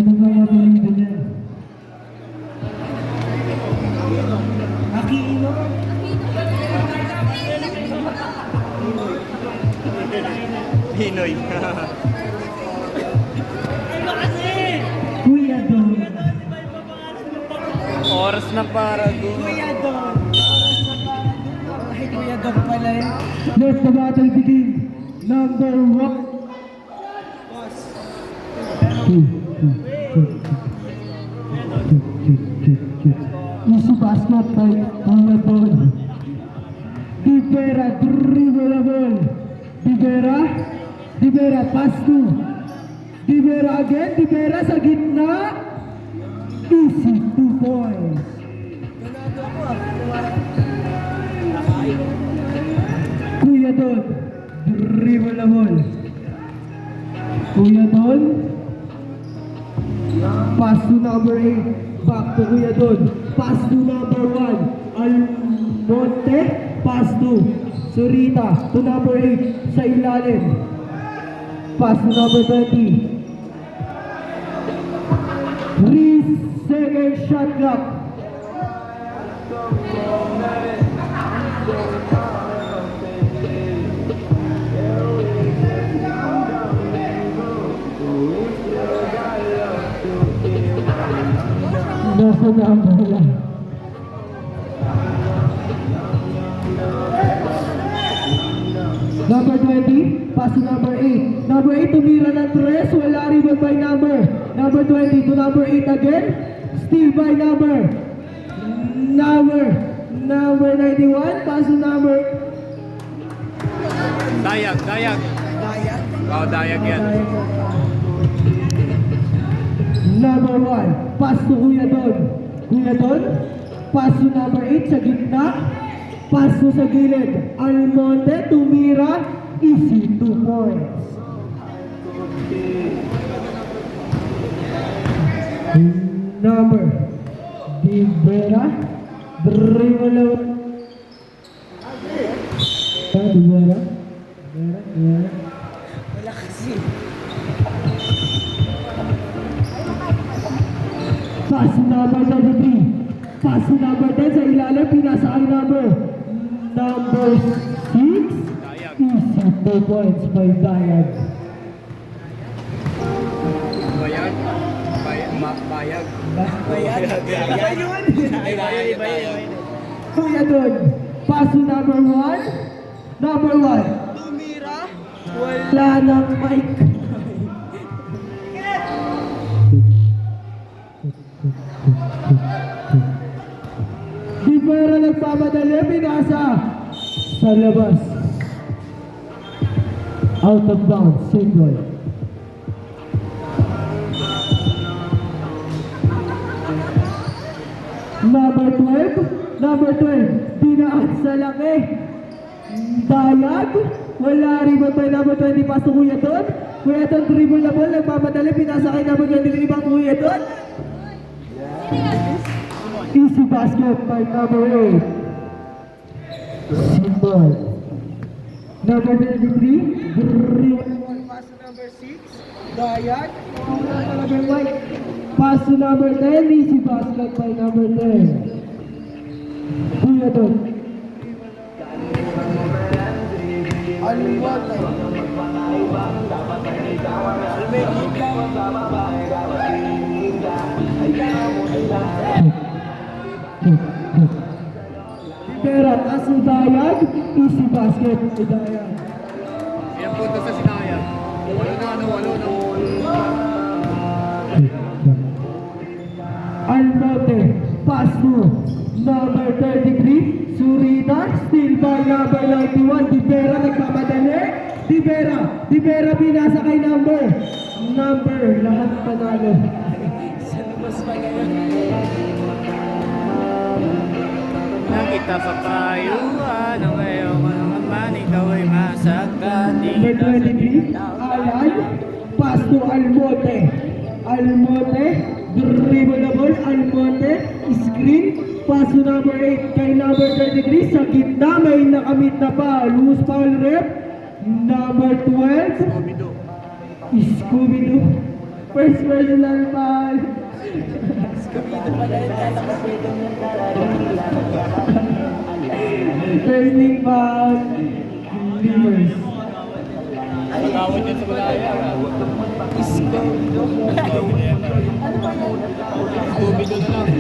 Ano ba mabalido niya? Aquino? Pinoy. Kuya Don. Oras na para doon. Kuya Don. Oras na para doon. Ay, Kuya Don pala yun. Let the battle begin. Number 1. Easy basket by Kuya Don. Divera, dribble. Divera, pass to. Divera again, Divera sa gitna. Easy, 2 points. Kuya Don, dribble. Kuya Don, pass to number 8. Back to Kuya Don. Pass to number 1. Almonte, pass to Surita to number 8 sa ilalim. Pass to number 20. 3-second shot clock. Nasa number lang. Number 20, pass to number 8. Number 8, tumira ng 3, wala rebound by number. Number 20 to number 8 again. Steal by number 91, pass to number... Dayag. Wow, dayag yan. Number 1, pass to Kuya Don. Kuya Don, pass to number 8 sa gitna. Pass to sa gilid. Almonte, tumira, easy, 2 points. Number, Divera, dribble. Divera. Wala kasi. Pass to number 33. Pass to number 10 sa ilalim, pinasa kay number 6. Easy, 2 points by Dayag. Bayag. Bayag. Bayad. Kuya Don, pass to number 1. Number 1. Tumira. Wala ng mic. Divera nagpamadali, pinasa sa labas. Out of bounds, single. Number 12, dinaan sa laki. Dayag, wala rebound by number 20, pass to Kuya Don. Kuya Don, dribble na ball, nagpamadali, pinasa kay number 23, back to Kuya Don. Easy basket by number 8. Simple. Number 23, Pass to number 6. Dayag. number 1. Pass to number 10, easy basket by number 10. Kuya Don. Almonte. Divera, as Dayag, easy basket by Dayag. Ilang punto sa sinayang? Walo na. Almonte, pass to number 33, Surita, steal by number 91, Divera nagpapadali, Divera binasa kay number, lahat panalo. Sa lumos pa ngayon. Nakita sa kayuan ang iyong man, ikaw ay masagkan. Number 23, Alan, pass to Almonte, dribble the ball, Almonte, screen, pass to number 8 kay number 33, sa gitna may nakamit na pa, loose foul rep, number 12, Scooby-Doo, First personal foul. Scooby-Doo pala yun. Kala ko freedom yung Turning foul. Clippers. Tawad yan sa Malaya. Scooby-Doo. Ano ba yan? Scooby-Doo na lang.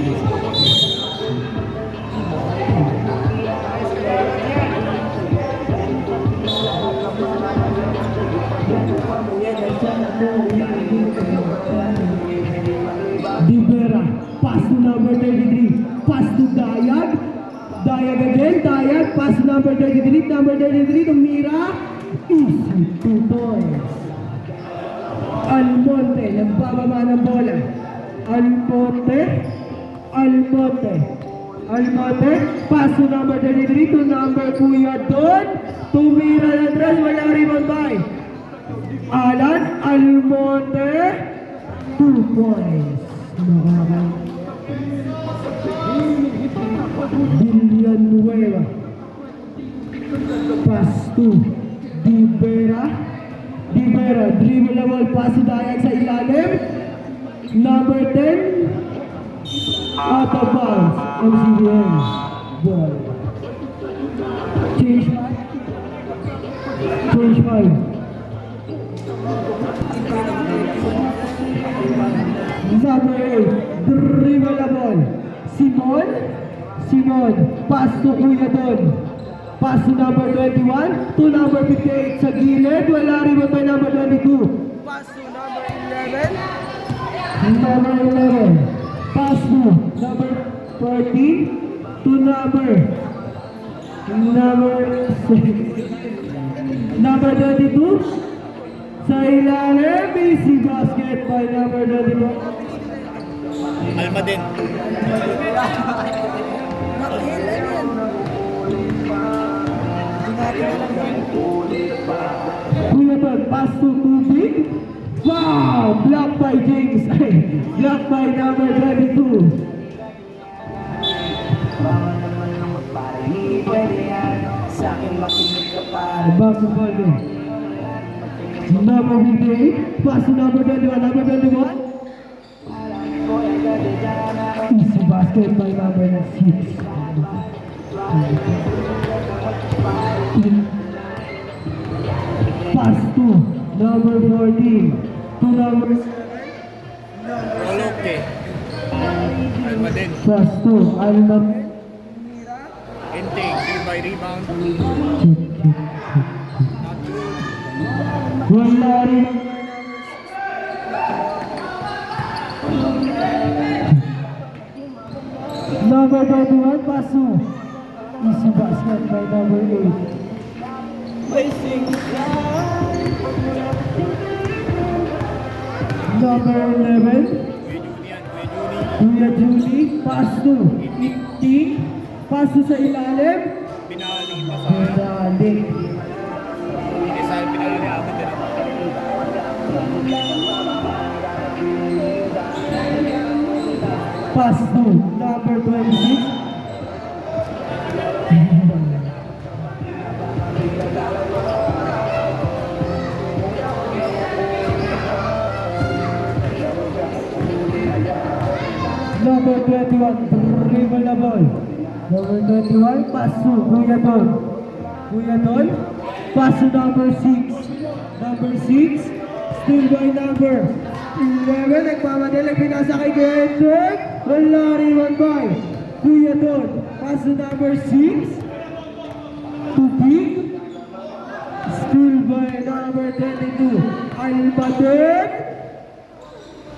Divera, pass to number 33, pass to Dayag, Dayag again, Dayag, pass to number 33 to Mira, easy, 2 points. Almonte, nagbababa ng bola. Almonte, pass to number 33 to number Kuya Don, to Mira na tres, wala rebound by. Alan Almonte, 2 points. Villanueva. Pass to Divera, dribble na ball, pass to Dayag sa ilalim. Number 10, out of bounds, MCBN. Ball. Change 5. Number 8, dribble na ball. Simon, pass to Kuya Don. Pass to number 21, to number 58 sa gilid. Wala rin ba by number 22? Pass to number 11. Number 11, pass to number 14, to number 22. Sa ilalim, easy basket by number 22. Alma din. Makilan yan. Kuya Don, pass to Tubig. Wow! Blocked by James. Blocked by number 22. Sa akin makinig ka pare. Back to ball din. Number 58, pass to number 21. Easy basket by number 6. Pass to number 14, to number Oloke. Alma din. pass to Alma. Intake. 3 by rebound. Wala rin. Number 21, pass to easy basket by number 8. Number 11, Kuya Judy, pass to 15, pass to sa ilalim. Pinali pa sa Pinali. Isal pinali ako din. Pass to number 26. Number 21, dribble na ball. Number 21, pass to Kuya Don. Pass to number 6. Number 6, still by number 11. Nagpamadali, pinasa kay Kuya Hendrik. Wala rin one by Kuya Don. Pass to number 6. To Big. Still by number 22. Almaden.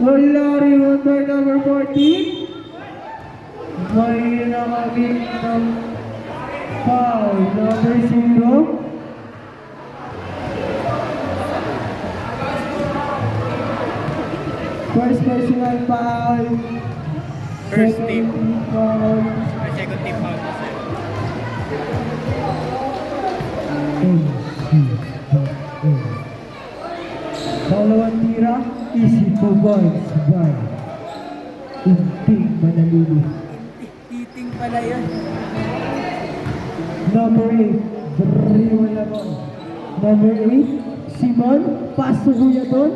Wala rin one by number 14. May nakamit ng foul. Number 0. First personal foul. First team. Foul. Ay, second team foul. Dalawang tira, easy 2 points by Unting Manalili. Titing pala yun. Number 8, dribble na ball. Number 8, Simon, pass to Kuya Don.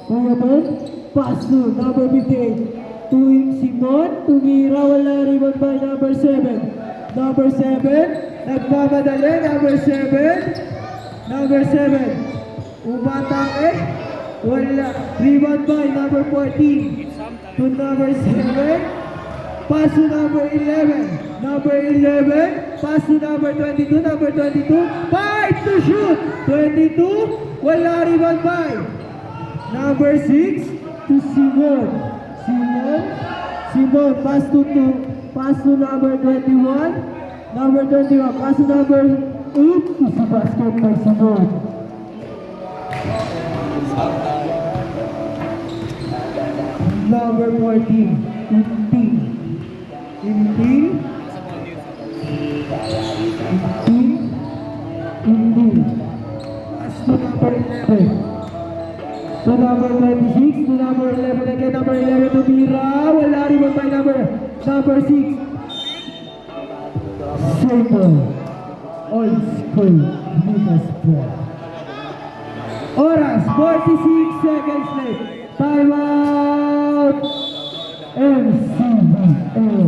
Kuya Don, pass to number 58. To Simon, tumira, wala rebound by number 7. Number 7, nagmamadali, number 7. Number 7, umatang wala. Rebound by number 14. To number 7, pass to number 11. Number 11, pass to number 22. Number 22, 5 to shoot. 22, wala rebound by. Number 6, to Simon. Simon, pass to number 21. Number 21, pass to number 8. Easy basket by Simon. Number 14, Inting. Pass to number 11. To number 26, to number 11 again, number 11 to Mira, wala rebound by number 6. Simple. Old school. Lucas Ball. Oras, 46 seconds left. Time out. MCBL.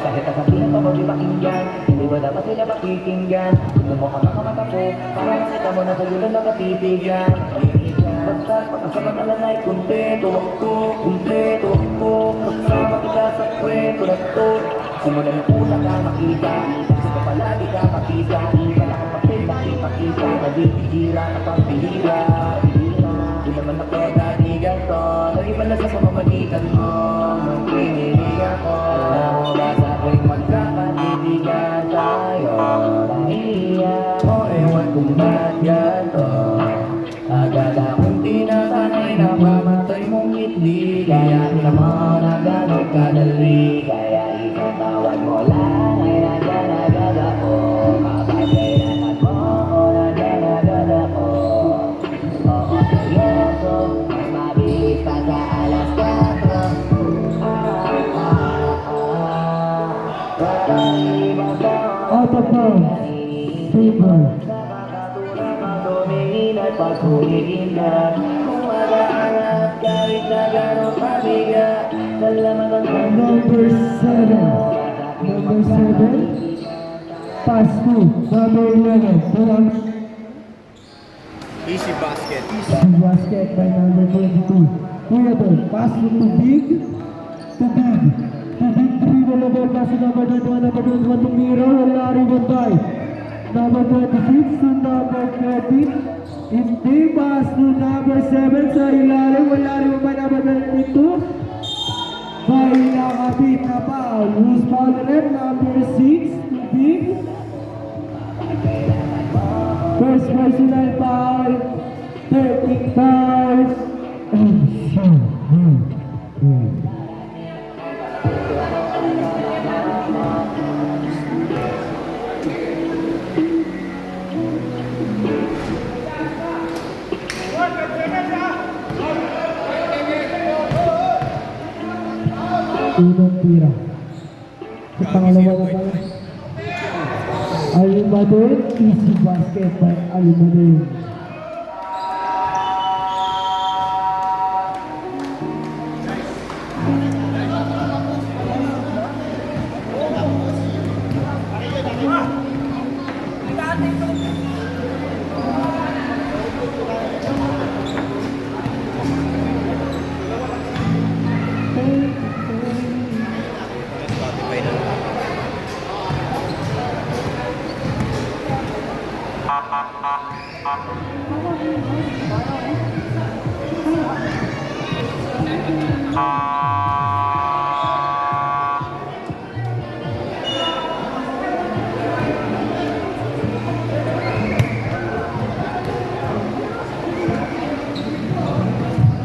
Kahit kasabihan pa mo di pakinggan, hindi ba dapat sila pakikinggan? Gusto mo ka makamata po, parang kita mo na sa gulan na katitigan. Bagsak, pagkasamangalan ay kumpleto ako. Kasama kita sa kwento na to. Simulan na una ka makita, kasi ka palagi ka makita. Iba na kang pakita, nabibihira ka pang bihira. Di naman ako dati ganito, nag-iba na sa pamamagitan mo. Magpinilig ako, mula sa tuwing magkakatitigan tayo. Nahiya ko, ewan kung ba't ganito. Agad akong tinatanay na mamatay mong ngiti. Kaya naman na gano'ng kadali. Kaya isang tawag mo lang ay nandyan agad ako. Kapag kailangan mo ako, nandyan agad ako. Oo, seryoso, mas mabilis pa sa alas 4. Parang ibang taon. Out of bounds. Simple. Nakakatulong ang tumingin at paghulihin ka. Kung mag-aangat kahit na gano'ng kabigat. Salamat ang Number 7. Number 7. Pass to number 11. To number Easy basket. basket by number 22. Kuya Don, pass to big. To big. To big 3 na ball. Pass to number 21. Number 21 to Miro. Wala rebound by. Number 26 to number 30. Hindi. Pass to number 7 sa ilalim. Wala rebound by number 22. By nakabit na pa. Who's foul red? Number 6 to big. First personal foul, 35. Unang tira. Sa pangalawa na tayo. Almador, easy basket by Almador. Spotify na lang.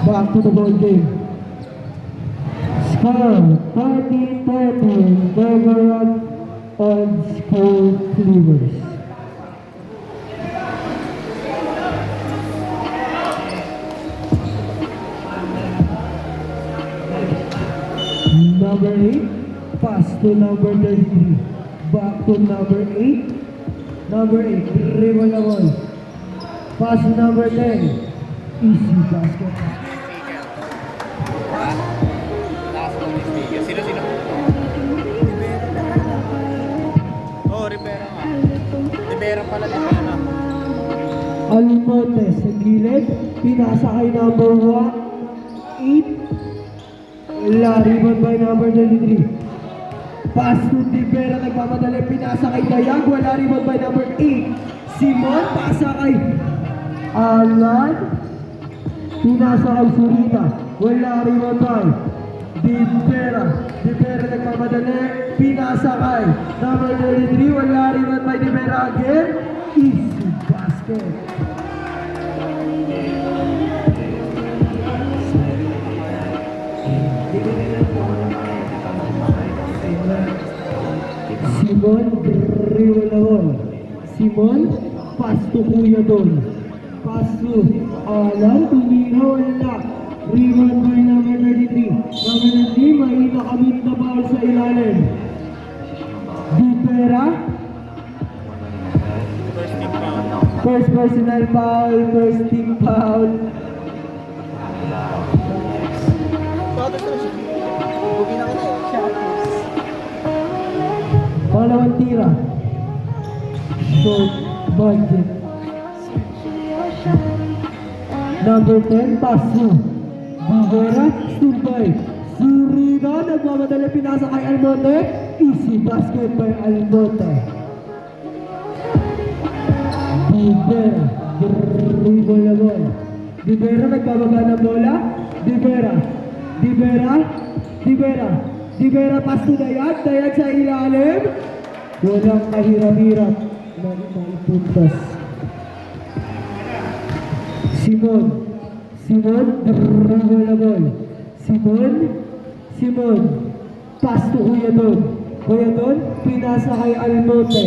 Back to the ball game. Score 30-30. Deveron on school Cleavers. Number 8, pass to number 33. Back to number 8. Number 8, dribble the ball. Pass to number 10. Easy basket. Speaker. Ha? Last one is speaker. Sino? Oh, Rivera nga. Rivera pala, Rivera. Almonte sa gilid. Pinasa kay number 8. Larry by number 33. Pass to Rivera, nagpapadali. Pinasa kay Dayag. Wala rebound by number 8. Simon, pasa kay Alan. Pinasa kay Surita. Wala rebound by Rivera. Rivera nagpapadali. Pinasa kay number 33. Wala rebound by Rivera again. Easy basket. Simon, Riwalawon. Simon, pass to Kuya Don. Pass to Alan, tumira, wala. Rebound by number 33. Number 33, may nakamit na ball sa ilalim. Rivera. First team foul. First personal foul, first team foul. Pangalawang tira. Short budget. Number 10, pass to Rivera, stood by Surida, nagmamadali, pinasa kay Almonte. Easy basket by Almonte. Rivera, dribble na ball. Rivera, nagbababa ng bola. Rivera, pass to Dayag. Dayag sa ilalim. Walang kahirap-hirap na ipuntas. Simon, dribble na ball. Simon, pass to Kuya Don, pinasa kay Almonte.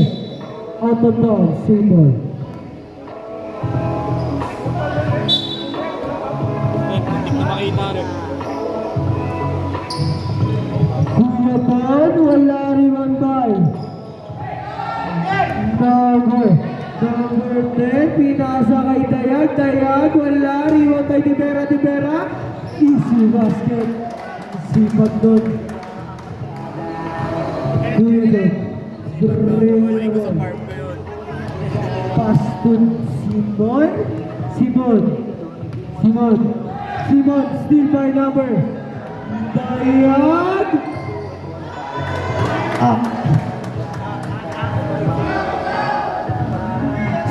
Out of bounds, Simon. Hindi ko makita rin. Kuya Don, wala rebound by. Number 10, pinasa kay Dayag, wala rebound by Rivera. Easy basket. Sipag doon. Kuya Don. Huli ko sa farm ko yun. Pass to Simon, still by number. Dayag.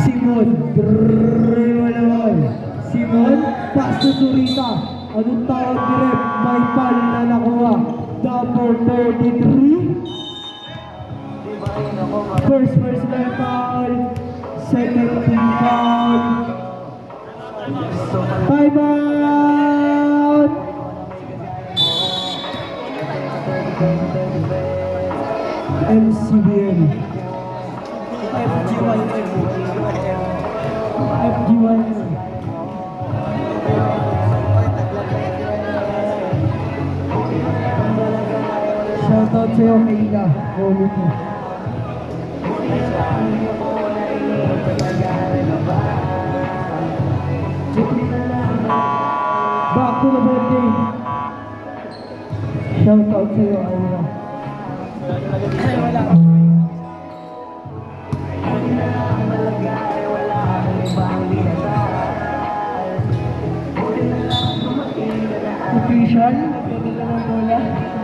Simon, Simon, pass to Surita. Anong tawag direct? May pal na nakuha. Number 33. First personal foul. Second team foul. Time out! MCBN. FG1. Shoutout sa'yo, Kaila. Holy po. Back to the birthday. Shoutout sa'yo, Aura. Official?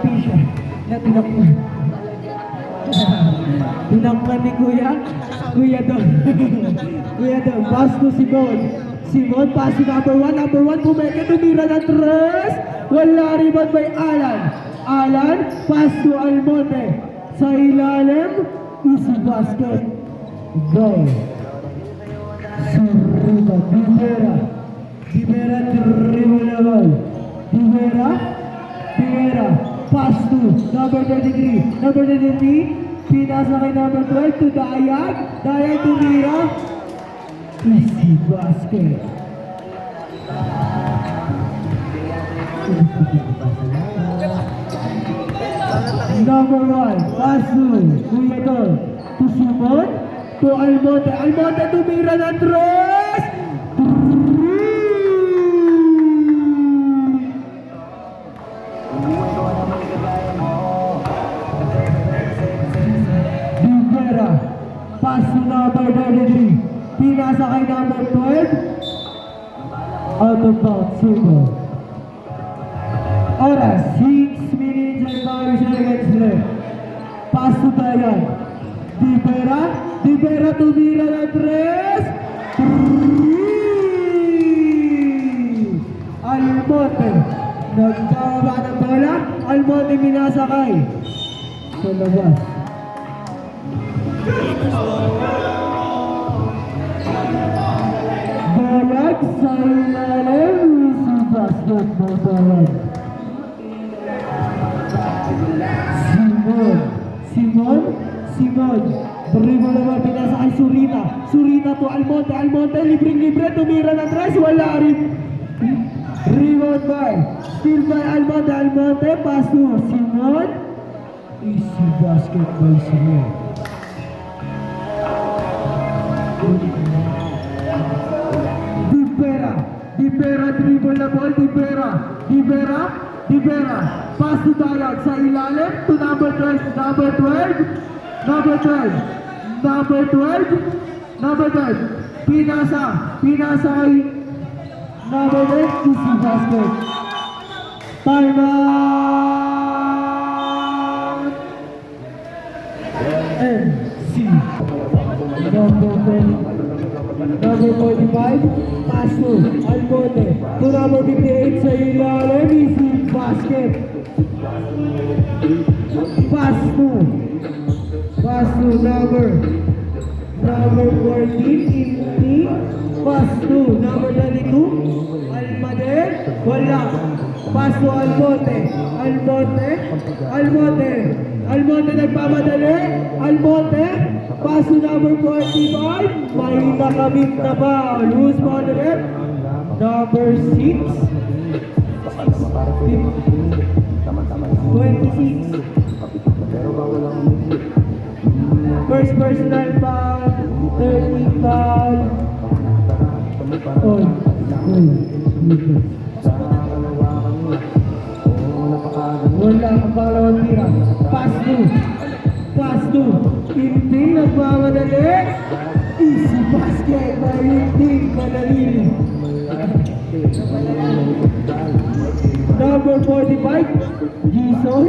Official. Na tinakpan. Tinakpan ni Kuya Don. Pass to Simon, pass to number 1, bumeke, tumira ng tres. Wala rebound by Alan, pass to Almonte. Sa ilalim, easy basket. Go. Surita, Rivera, dribble na ball. Rivera, pass to number 33, pinasa kay number 12 to Dayag tumira. Easy basket. Number 1, pass to Kuya Don, to Simon, to Almonte tumira ng tres. Pass to number 33. Pinasa kay number 12. Out of bounds, super. Oras, 6 minutes and 5 seconds left. Pass to Dayan. Di Pera tumira ng 3. Almonte. Nagkababa ng bola. Almonte minasakay. Sa labas. Balag sa ilalim. Si basketball balag. Simon. Dribble naman, pinasa kay Surita. Surita to Almonte, libreng-libre, tumira ng 3, wala rin. Rebound by, still by Almonte, pass to Simon. Easy basket by Simon. Di Pera, dribble na ball, Di Pera, pass to Dayag sa ilalim to number 12, pinasa kay number 8, easy basket. Time out! MC. Number 45, pass to Almonte. To number 58 sa ilalim, easy basket. Pass to number 14, Inti. Pass to number 22, Almaden. Wala. Pass to Almonte nagpamadali. Almonte. Pass to number 45. May nakamit na ba? Loose ball ulit. Number 6. 26. First personal foul. 30 foul. On. Wala ang pangalawang tira. Pass to. Tintin nagmamadali. Easy basket by Tintin Manalili. Number 45, Jason.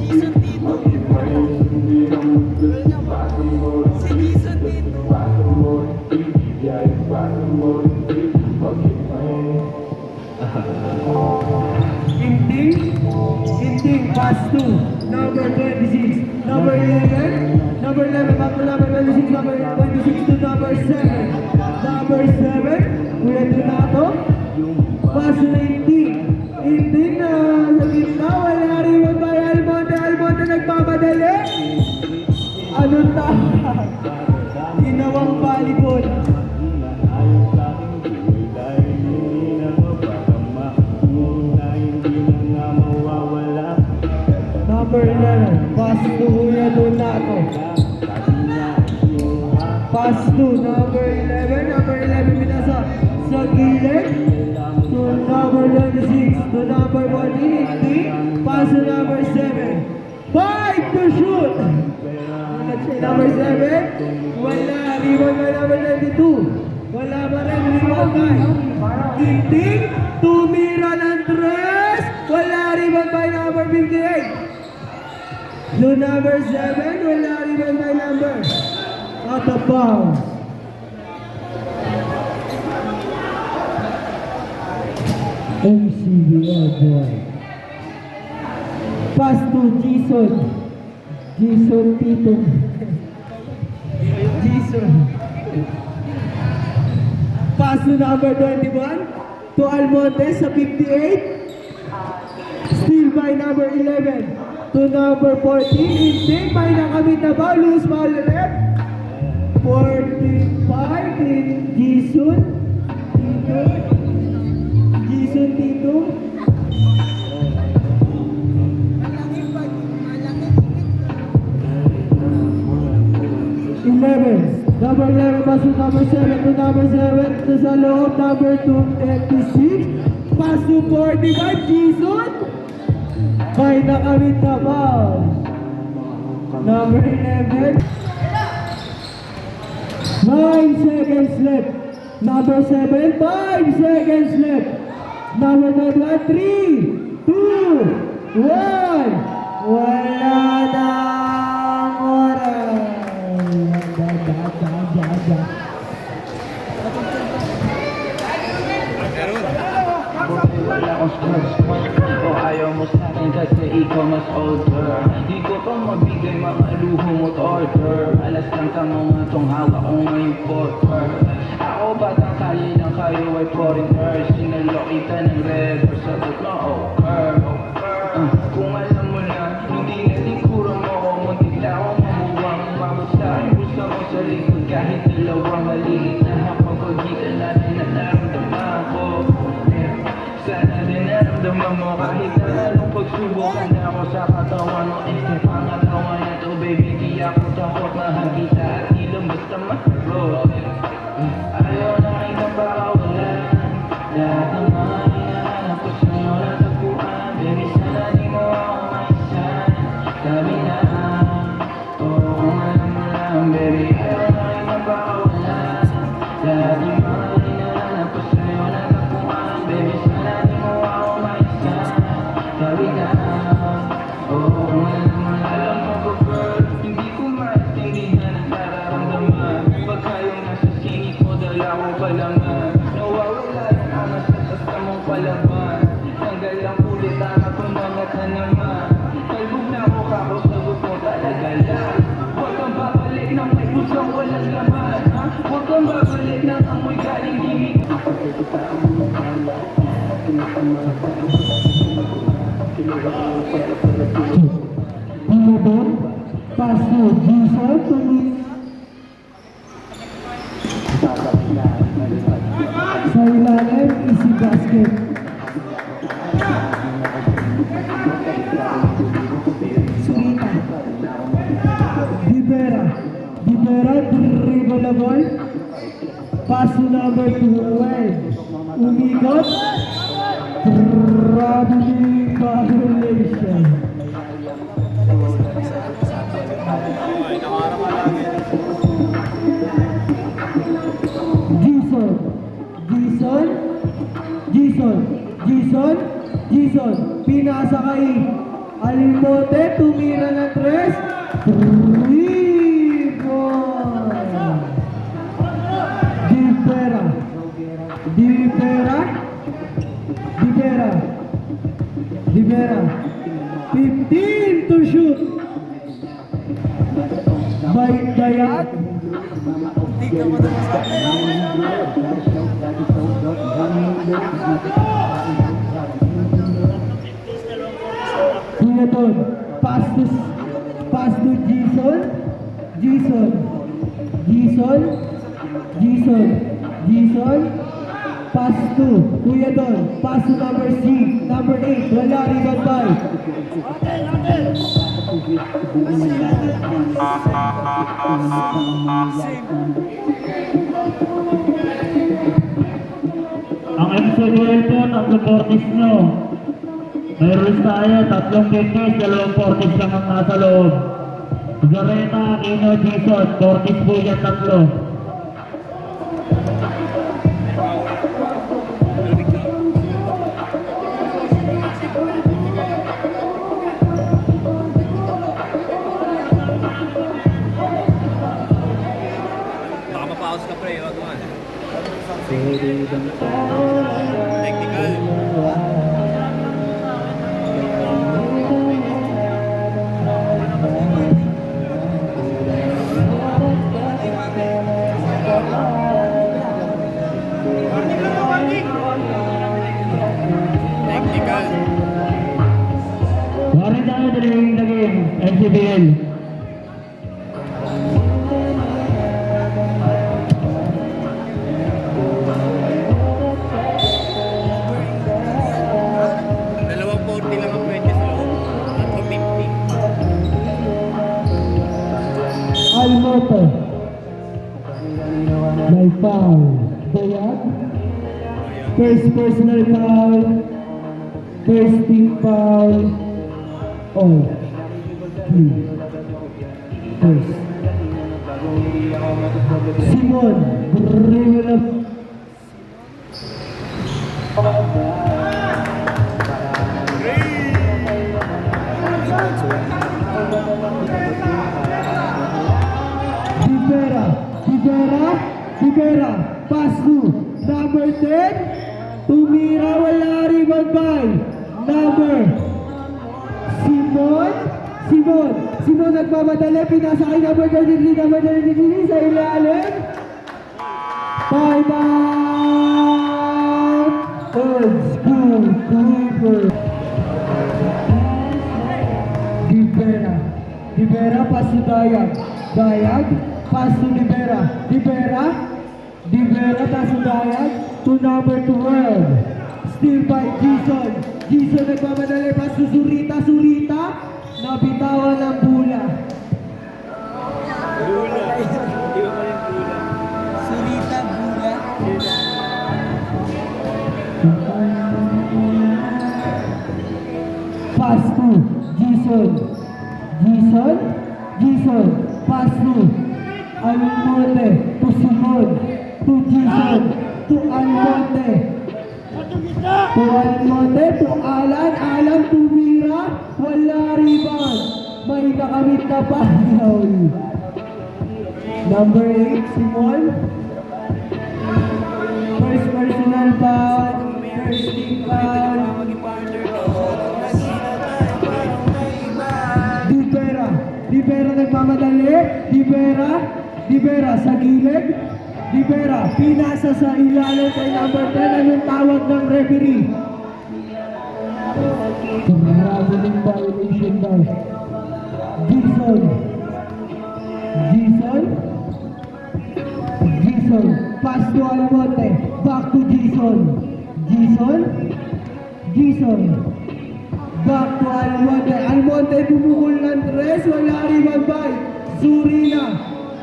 Jason Tito. Si Jason Tito. Hinting, pass to number 26, number 11, back to number 26, number 26 to number 7. Number 7, Kuya Donato, pass to Hinting na sa gitna, wala rin ba Almonte nagpapadali. Anong tama? Ginawang volleyball. Number 11, pass to Kuya Donato. Pass to number 11 pinasa sa gilid. To number 26, to number 180. Pass to number 7. 5 to shoot. Number 7, wala. Rebound by number 92. Wala pa rin, rebound by Hinting. Tumira ng 3. Wala, rebound by number 58. To number 7, wala rebound by number. Out of bounds. MCBL boy. Pass to Jason Tito. Pass to number 21 to Almonte sa 58. Steal by number 11 to number 14. Hinting, may nakamit na ba? Loose ball ulit. 45 in Jason Tito. 11. Number 11 pass to number 7 to number 7 to sa loob. Number 226. Pass to 45. Jason. May nakamit na ba? Number 11. 9 seconds left. Number 7, 5 seconds left. Number 21, 3, 2, 1. Wala nang oras. Wala akong stress o ayaw mo sa akin kasi ikaw mas older. Di ko pa mabigay mga luho mo't order. Alas lang ka mga tong hawak ko ngayong porter. Ako batang kaya ng kayo ay foreigners. Sinalo kita ng red or sagot na over. Kung alam mo na, hindi na siguro mo ako. Muntik na ako mamuwang mamusahin. Gusto mo sa likod kahit dalawang maliit na mapagpagitan natin na naramdaman ko. Sana din naramdaman mo kahit na anong pagsubukan na ako sa katawan mo. Este pangatawan na to baby, di ako takot mahagita at ilang basta maharo. Ayaw na kitang pakawalan, lahat ng mga hinahanap ko sa'yo natagpuan. Baby sana di mo ako maisan, sabi na oo kung alam mo lang baby. Ayaw na kitang pakawalan, lahat ng mga hinahanap ko sa'yo natagpuan. Baby sana di mo ako maisan, sabi na oo kung alam mo lang. Alam mo ba girl, hindi ko maintindihan ang nararamdaman. Pagka yung nasa singit mo dala ko palaman. Nawawala yung angas sa tasta mong palaban. Tanggal ang kulit anak kung mga ka naman. Kalbog na ako kakasagot mo talaga lang. Huwag kang babalik ng may pusang walang laman. Huwag kang babalik ng amoy galing gimik. Ilobon, pass to Jason to sa ilalim, easy basket. Surita. Dibera, dribble the ball. Pass to number 12. Umikot. Traveling violation. Jason, pinasa kay Alimote, tumira ng 3. 3 ball. Dibera, 15 to shoot. By Dayat. Kuyaton, pass to Jason, pass to Kuyaton, pass to number 8, wala rebound by. Ang MCBL po, 3 portis nyo. May rules tayo, 3 kickers, 2 portis lang ang nasa loob. Zareta, Aquino, Jason, portis po yan 3. Baka mapaos ka pre, wag mo. Technical. Technical. Wari tayo during the game, MCBL. Dalawang 40 lang ang pwede sa loob. At 50. Almote. May foul. Dayat. First personal foul. First team foul. All. 3. First. Simon, Rivelab. Rivera, pass to number 10, tumira, wala rebound by number Simon nagmamadali, pinasa kay number 33, number 33 sa ilalim. Time out! Old school Clipper. Rivera, pass to Dayag, pass to Rivera, pass to Dayag, to number 12. Still by Jason nagmamadali, pass to Surita, nabitawan ng bola. Surita, Bula. Pass to Jason, pass to Almonte, to Simon, to Jason, to Almonte, to Alan, tumira, wala rebound, may nakamit na foul. Number 8, Simon, first personal foul, first team foul. Rivera nagmamadali, Rivera sa gilid, pinasa sa ilalim kay number 10, anong tawag ng referee? Traveling violation daw. Jason, pass to Almonte, back to Jason, back to Almonte, bumukol ng tres, wala rebound by Surina,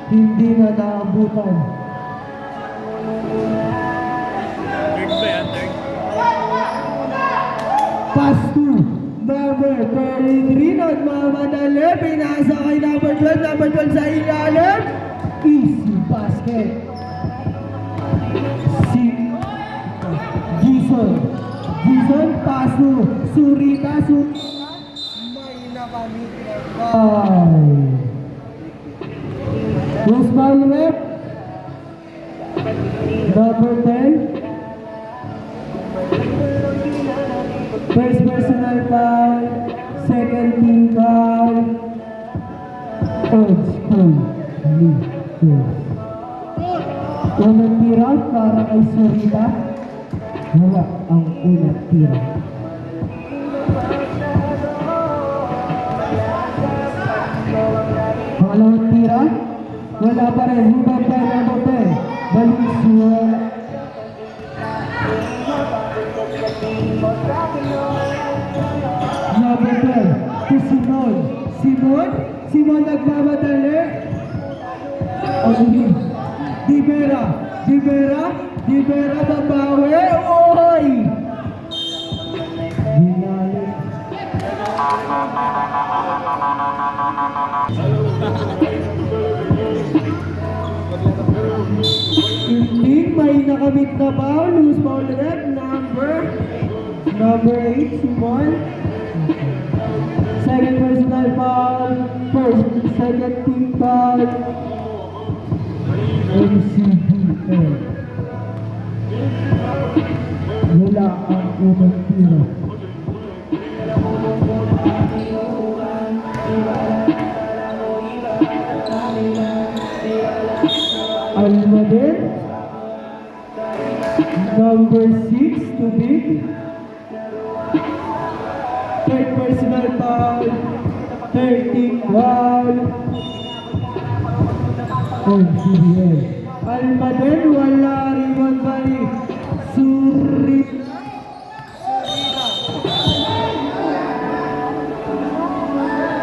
hindi na naabutan. Pass to number 33, nagmamadali, pinasa kay number 12 sa ilalim, easy basket. Jason, pass to Surita, may nakamit na foul. Who's foul rep? Number 10. First personal foul, second team foul. Old school. Unang tira para kay Surita. Wala ang unang tira. Pangalawang tira, wala pa rin. Hubad by number 10. Valenzuela. Number 12, to Simon nagmamadali. Rivera, babawi. Oy! Ginali. Hindi, may nakamit na foul. Loose foul red. Number 8, Simon. Second personal foul. Second team foul. MCBL. Wala ang unang tira. Almaden. Number 6, too big. Third personal foul. 13 foul. MCBL. Almaden, wala rebound by Surit.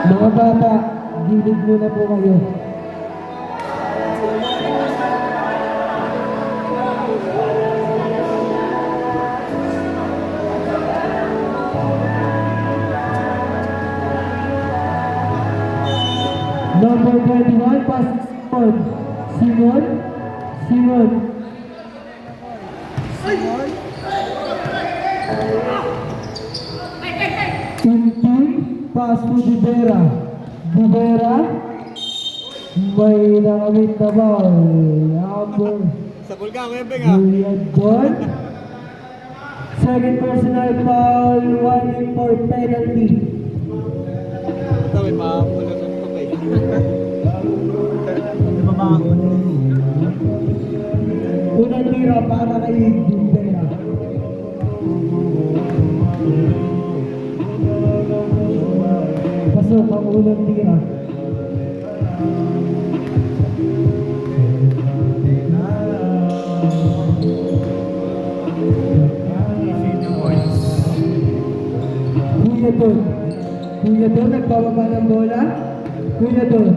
Mga bata, gilid muna po kayo. Number 21, pass Simon. Simon. Simon. Tintin, pass to Divera. Divera. May nakamit na ball. Number Sa Bulga, Kuya Beng ah. Julian Bon. Second personal foul, warning for penalty. Ito, may mapulusot ko pa eh. Unang tira para kay Divera. Pasok ang unang tira. Kuya Don. Kuya Don, nagbababa ng bola. Kuya Don.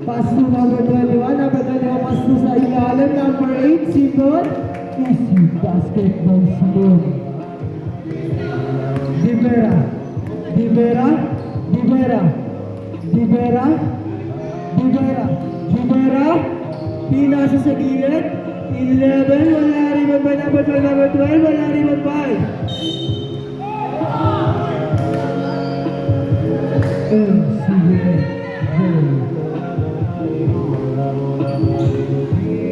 Pass to number 21. Number 21, pass to sa ilalim. Number 8, Simon. Easy basketball, Simon. Divera. Divera. Divera. Divera. Divera. Divera. Pinasa sa gilid. 11. Wala rin ba number 12, number 12. Wala rin ba 5.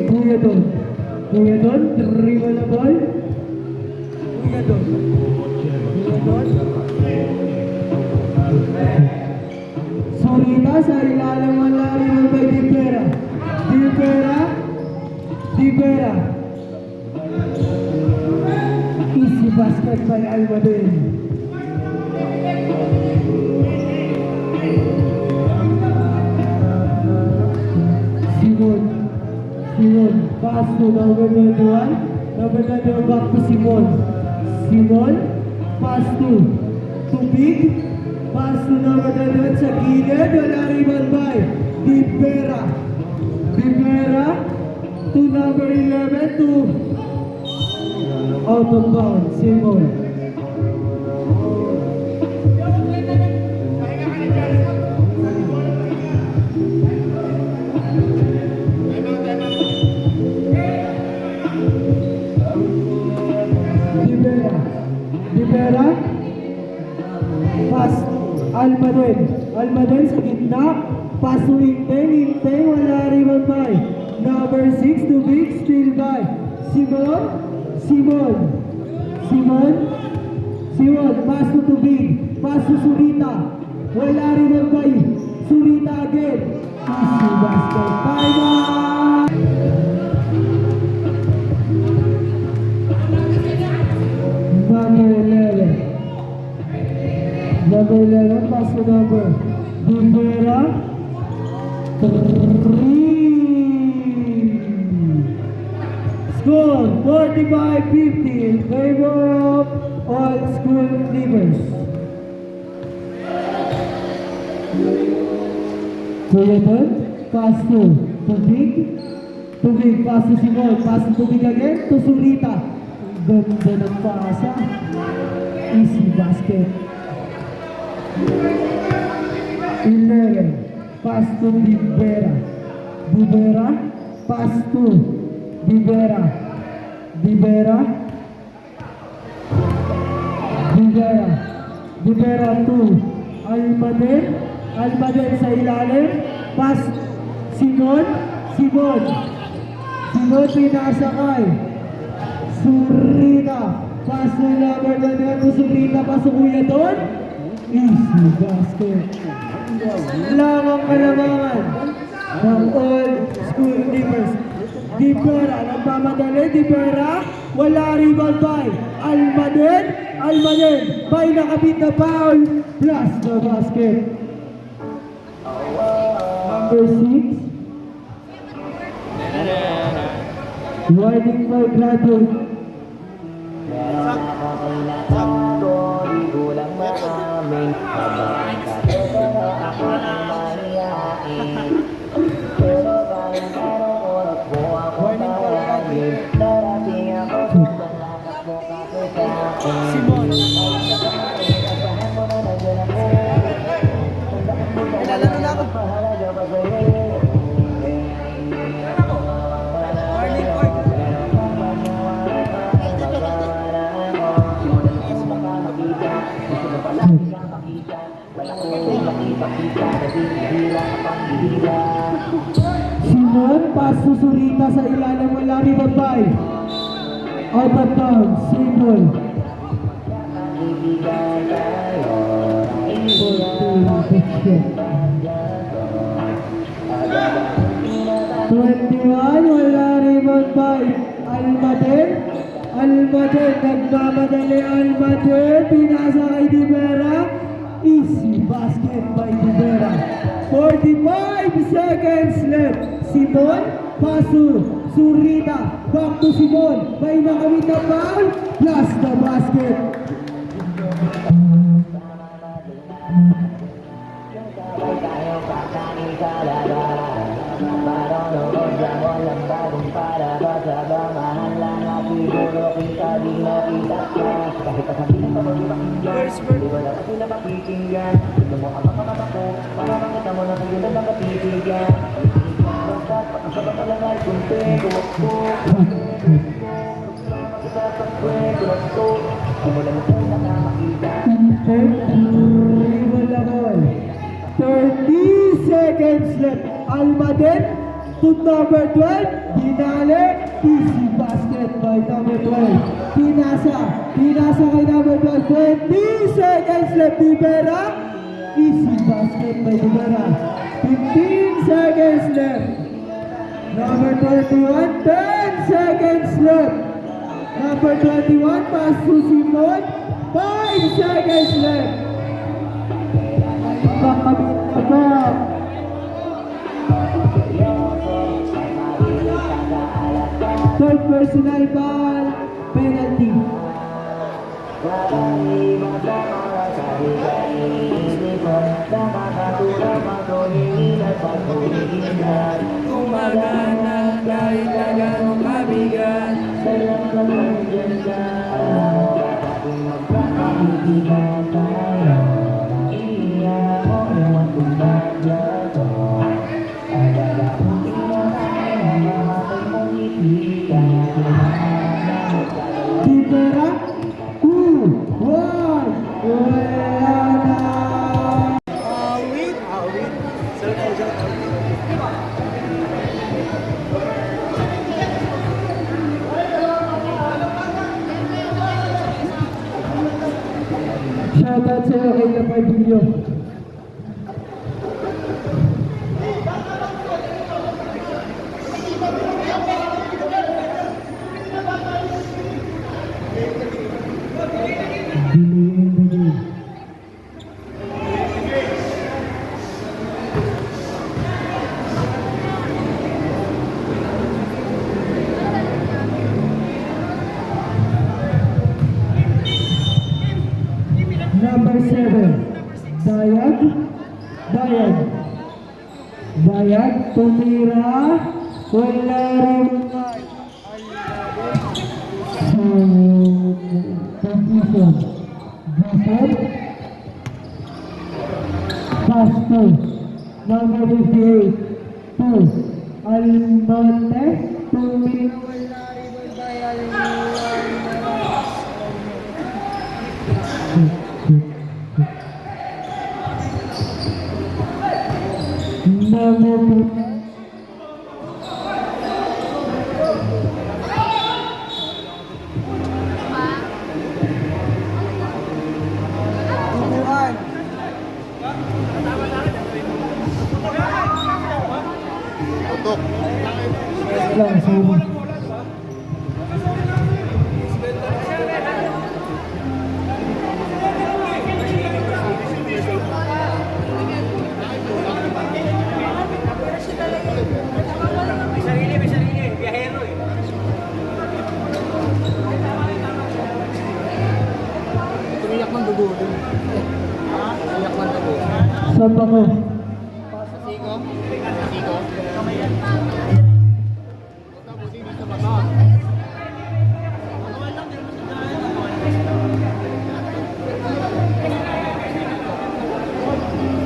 Kuya Don. Kuya Don, dribble na ball. Kuya Don. Kuya Don. Surita sa ilalim ng lari ng kay Divera. Divera. Divera. Easy basket by Almadel. Simon. Simon. Pass to number 21. Number 21 back to Simon. Simon. Pass to Big. Pass to number 21 sa gilid. Wala rebound by Divera. Divera to number 11 to out of bounds. Simon. Divera. Pass Almadel. Almadel sa gitna. Pass to Inteng. Inteng. Wala rebound by number 6 to Big. Still by Simon. Simon. Simon. Simon. Pass to Big. Pass to Surita. Wala rebound by Surita again. Easy basket. Time out! Number 11. Number 11, pass to number Divera. 3. Score 45-50 in favor of all school leavers. Kuya Don, pass to Big. To Big, pass to Simon. Pass to Big again, to Surita. Ganda ng pasa. Easy basket. 11. Pass to Divera. Divera. Pass to Divera. Divera. Divera. Divera to Almadel. Almadel sa ilalim. Pass Simon. Simon. Simon pinasakay. Surita. Pass to number 21 to Surita. Pass to Kuya Don. Easy basket. Lamang kalamangan ng all school leavers. Divera. Nagmamadali. Divera. Wala rebound by Almadel. Almadel. By nakabit na foul. Plus the basket. Number 6. Warning by graduate. Sakto, di kulang maraming habang katoto na ako ang mahihain. Pero parang parang oras mo ako tawagin. Darating ako sa malakas mo kasi sa akin. Simon. Asahan mo na nandiyan ako. Tandaan mo na Kilala mo na ako. mahalaga Warning court. Simon, pass to Zurita sa ilalim ng Larry Babay. Out of bounds, Simon. 21, wala rebound by Almaden. Almaden, nagmamadali Almaden. Pinasa kay Divera. Easy basket by Divera. 45 seconds left. Simon, pasu, Zurita, back to Simon. May nakamit na foul. Plus the basket. First word. Wala 30 seconds left. Almaden to number 12. Dinale. Easy basket by number 12. Pinasa kay number 12. 20 seconds left. Divera. Easy basket by Divera. 15 seconds left. Number 21. 10 seconds left. Number 21. Pass to Simon. 5 seconds left. Makamit na ba? Third personal foul, penalty. Gumagana kahit na gano'ng kabigat. Divera, 2, 1, wala na. Awit. Shoutout sa'yo kay Lapay Bilyo. Number 7, Dayag, tumira, wala rin. Confusion. Joseph, pass to number 58, 2, Almonte, tumira, number 2. Tumuhan. Lang, sorry. Tumiyak ng dugo dun. Tumiyak ng dugo. Saan pa ko? Siko? Siko? Tapos hindi sa bata.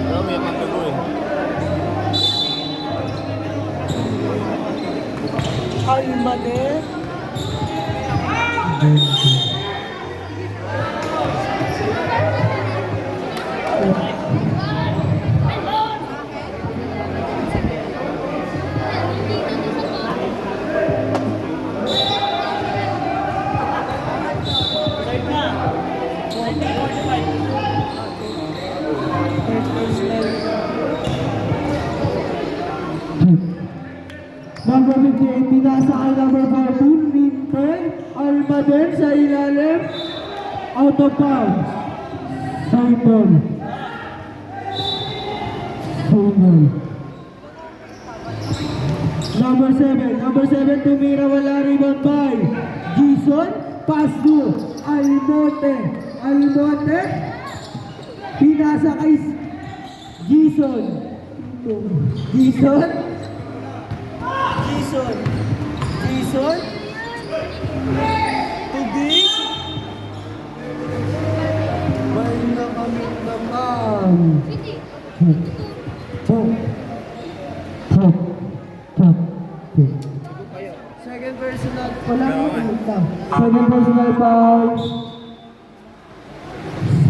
Alam, umiyak ng dugo eh. Almaner. Number 58, pinasa kay number 14, Lincoln Almaden sa ilalim. Out of bounds. Simon. Number 7, tumira, wala rebound by Jason. Pass to Almonte. Pinasa kay Jason. Tubig. May nakamit naman. Second personal. Wala ko kumita. Second personal foul.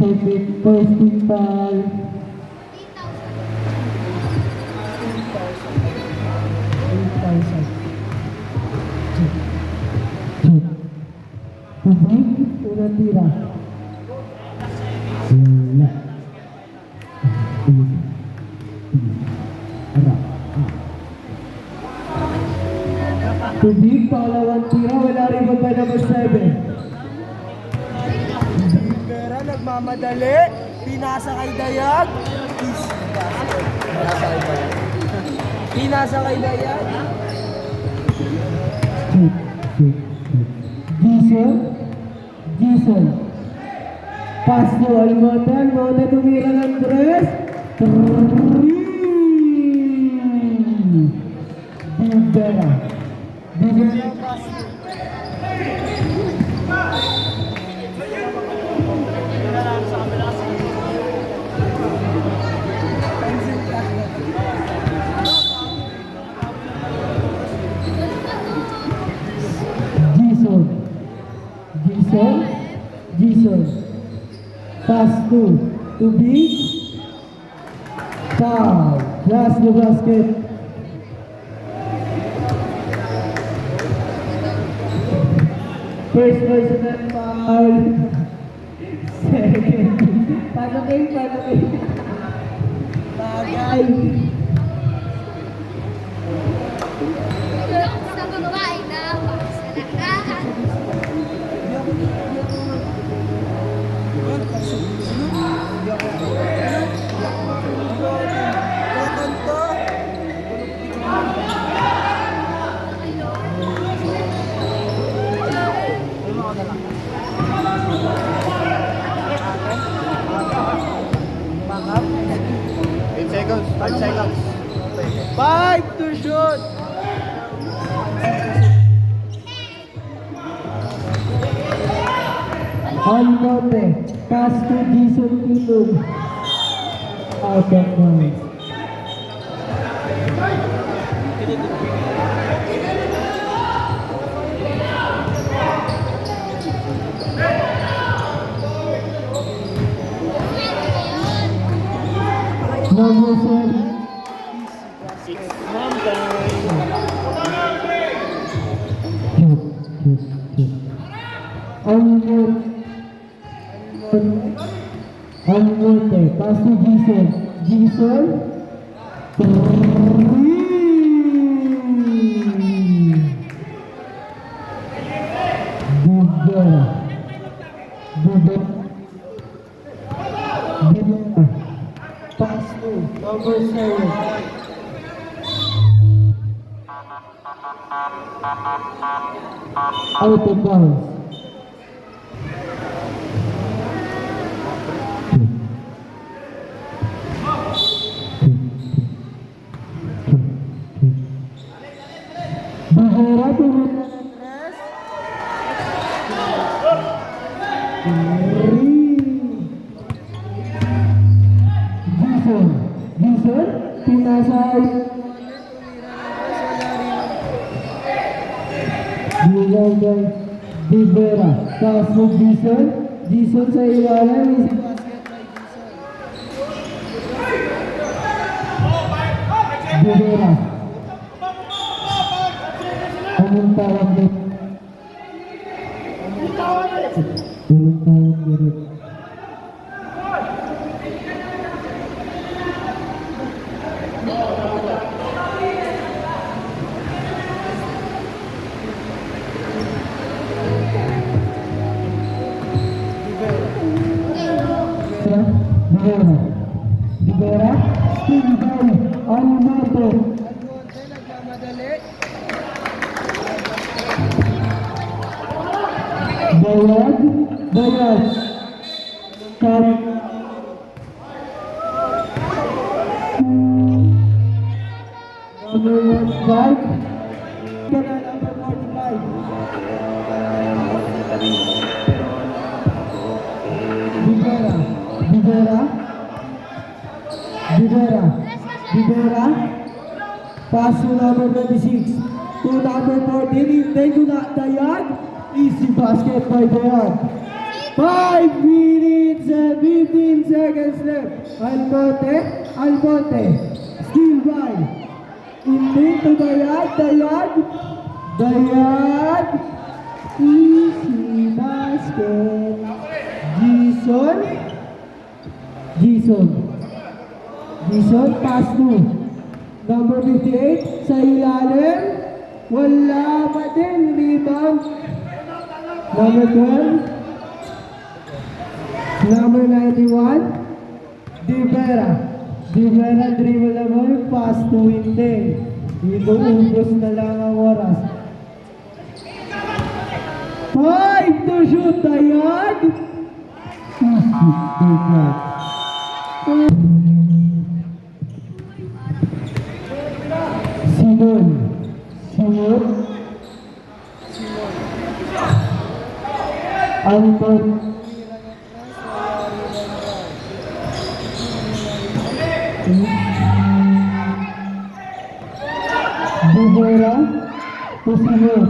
Second personal foul. Tubig, unang tira. Tubig, pangalawang tira, wala rin ba number 7? Pera, nagmamadali, pinasa kay Dayag. Pinasa kay Dayag. Jason. Pass to Almonte tumira ng 3. Bibera pass to. Jason. Pass to Tubig. Foul. Last the basket. First personal foul. Second. Paano kayo? Bagay. Sa babae na pagsalakaan. Five seconds. 5 to shoot. Almonte. Pass to Jason Tulog. Out of bounds. Number 7. Almonte, pass to Jason. Pass to number 7. Out of bounds. Bahara tumira ng 3. Jason, pinasay. kay Rivera. Pass to Jason. Jason sa ilalim. Easy basket by Jason. Rivera. Anong tawag dito? Anong tawag dito? Rivera, Steve by Almato. Bayad, Kam. Number 1 five. Number 45. Rivera, pass to number 26, to number 14, they do not Dayan, easy basket by Dayan. 5 minutes and 15 seconds left. Almonte, still by, into Dayan, easy basket. Jason, pass to number 58 sa ilalim, wala pa din, rebound. Number 12, number 91, Rivera dribble na ball, pass to Windeng. Dito ubos na lang ang oras. 5 to shoot, Dayan. Simon, Alton, Rivera, to Simon,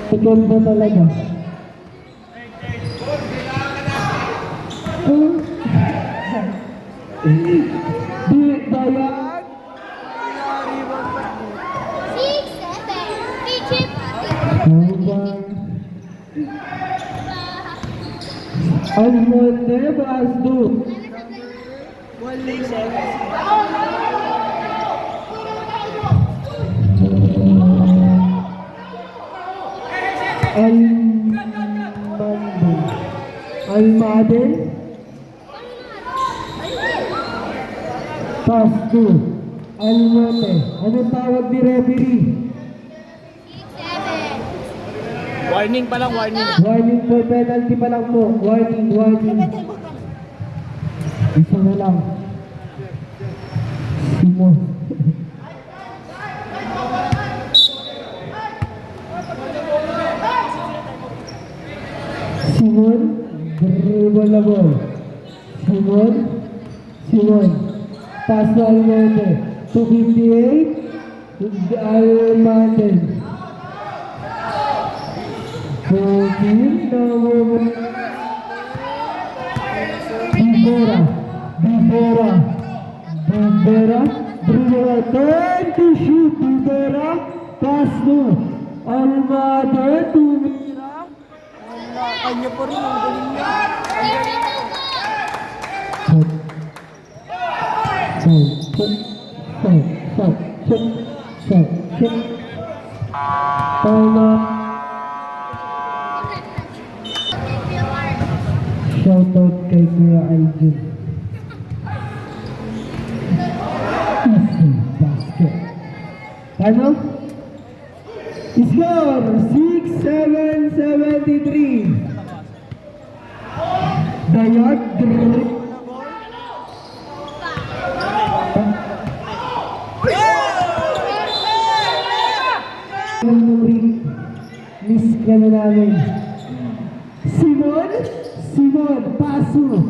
Second ba talaga? Dayan. 6, 7, Richie. Almonte, Basdo. Almaden. Pass to Almonte. Ano tawag ni referee? 6, 7. Warning pa lang, warning. Warning for penalty pa lang po. Warning. Isa na lang. Simon. Simon, dribble na ball. Simon. Pass to Almonte. 258. Almonte. 14, number 1. Rivera, turn to shoot, Rivera, pass to Almada, to Mira. Kanya pa rin, ang galing niya. Shoutout kay Kuya Aljun. Easy basket. Ano? Score 6-7-73. Dayag. Yeah! namin. Simon, paso.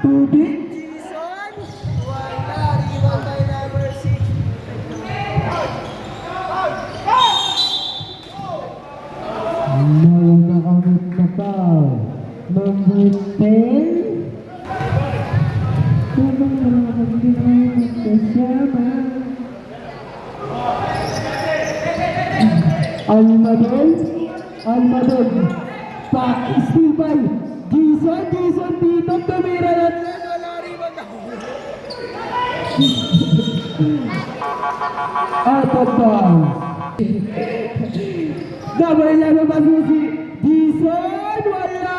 Tubig. Jason, wala. Rebound by number 6. May nakamit na foul. Number 10. Habang nakakabigay kasama. Almadon. Back steal by Jason dito. Tumira natin. Wala rebound ako. Out of bounds. Double lalabas mo si Jason. Wala.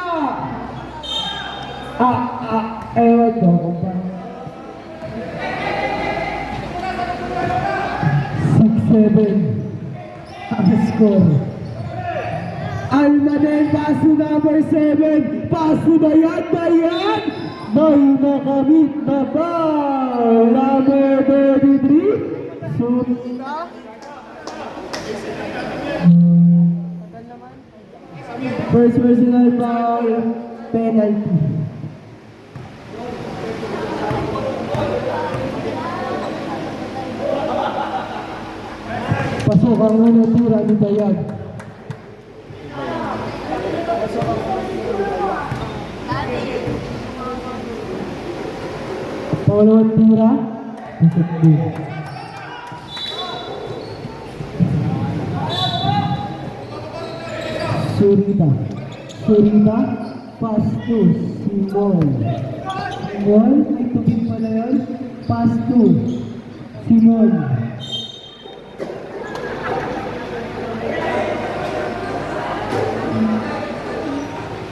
Ewan ko kung ba. 6-7. Ang score. Almaden, paso number 7. Paso ba yan? May nakamit na foul. Number 33. Surita. First personal foul. Penalty. Pasok ang unang tira ni Dayag. Pangalawang tira. Pasok din. Surita. Pass to Simon. Ay tubig pala yun. Pass to Simon.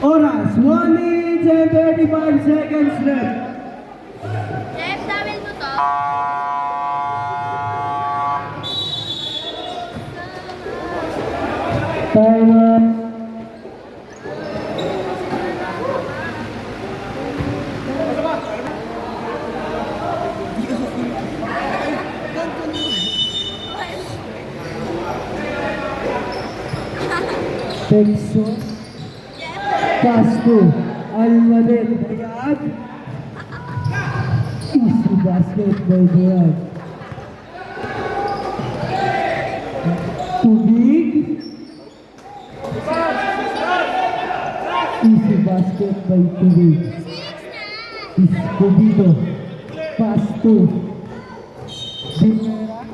Oras, 1 minute and 35 seconds left. Jeff, tawel mo to. Timer. Texo. Pasto. Almaden. Bayad. Easy basket by Bayad. Tubig. Easy basket by Tubig. Escobido. Pasto. Dimera.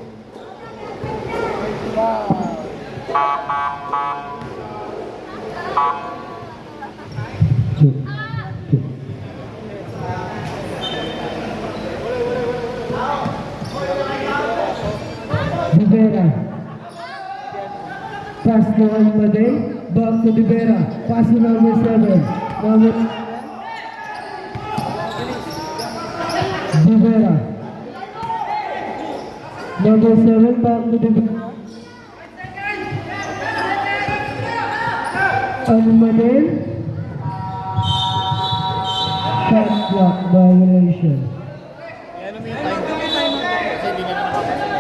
Rivera. Pass to Almaden. Back to Rivera. Pass to number 7. Rivera. Number 7 back to Rivera. Almaden. Shot clock violation. Ano mo yung time? Kasi hindi nila nakapasok.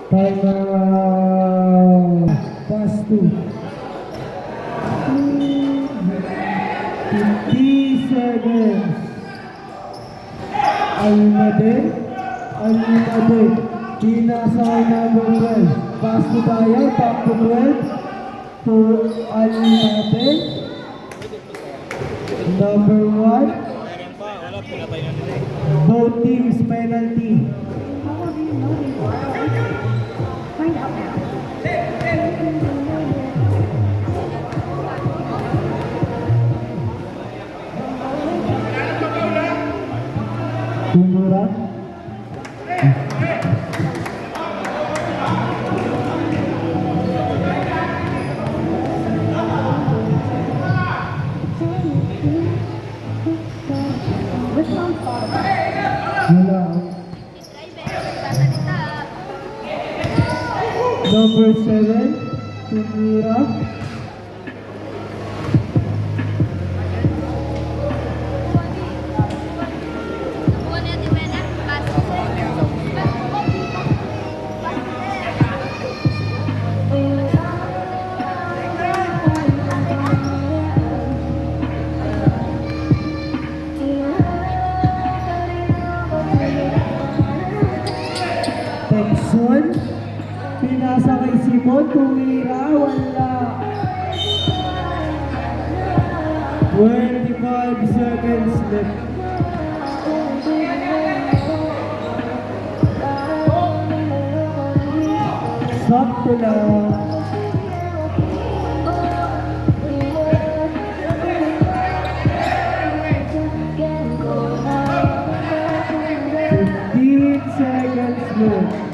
Time pass to 50 seconds. Almaden. Pinasa number 12. Pass to Dayag. Back to 12. To Almaden. Number 1. Meron pa, wala, pinatay na nila. Both teams penalty. Tumura. Wala. Number 7, Tumura. Buwan niya, di ba na? Pass. Raymond tumira, wala. 25 seconds left. Sakto lang. Seconds left.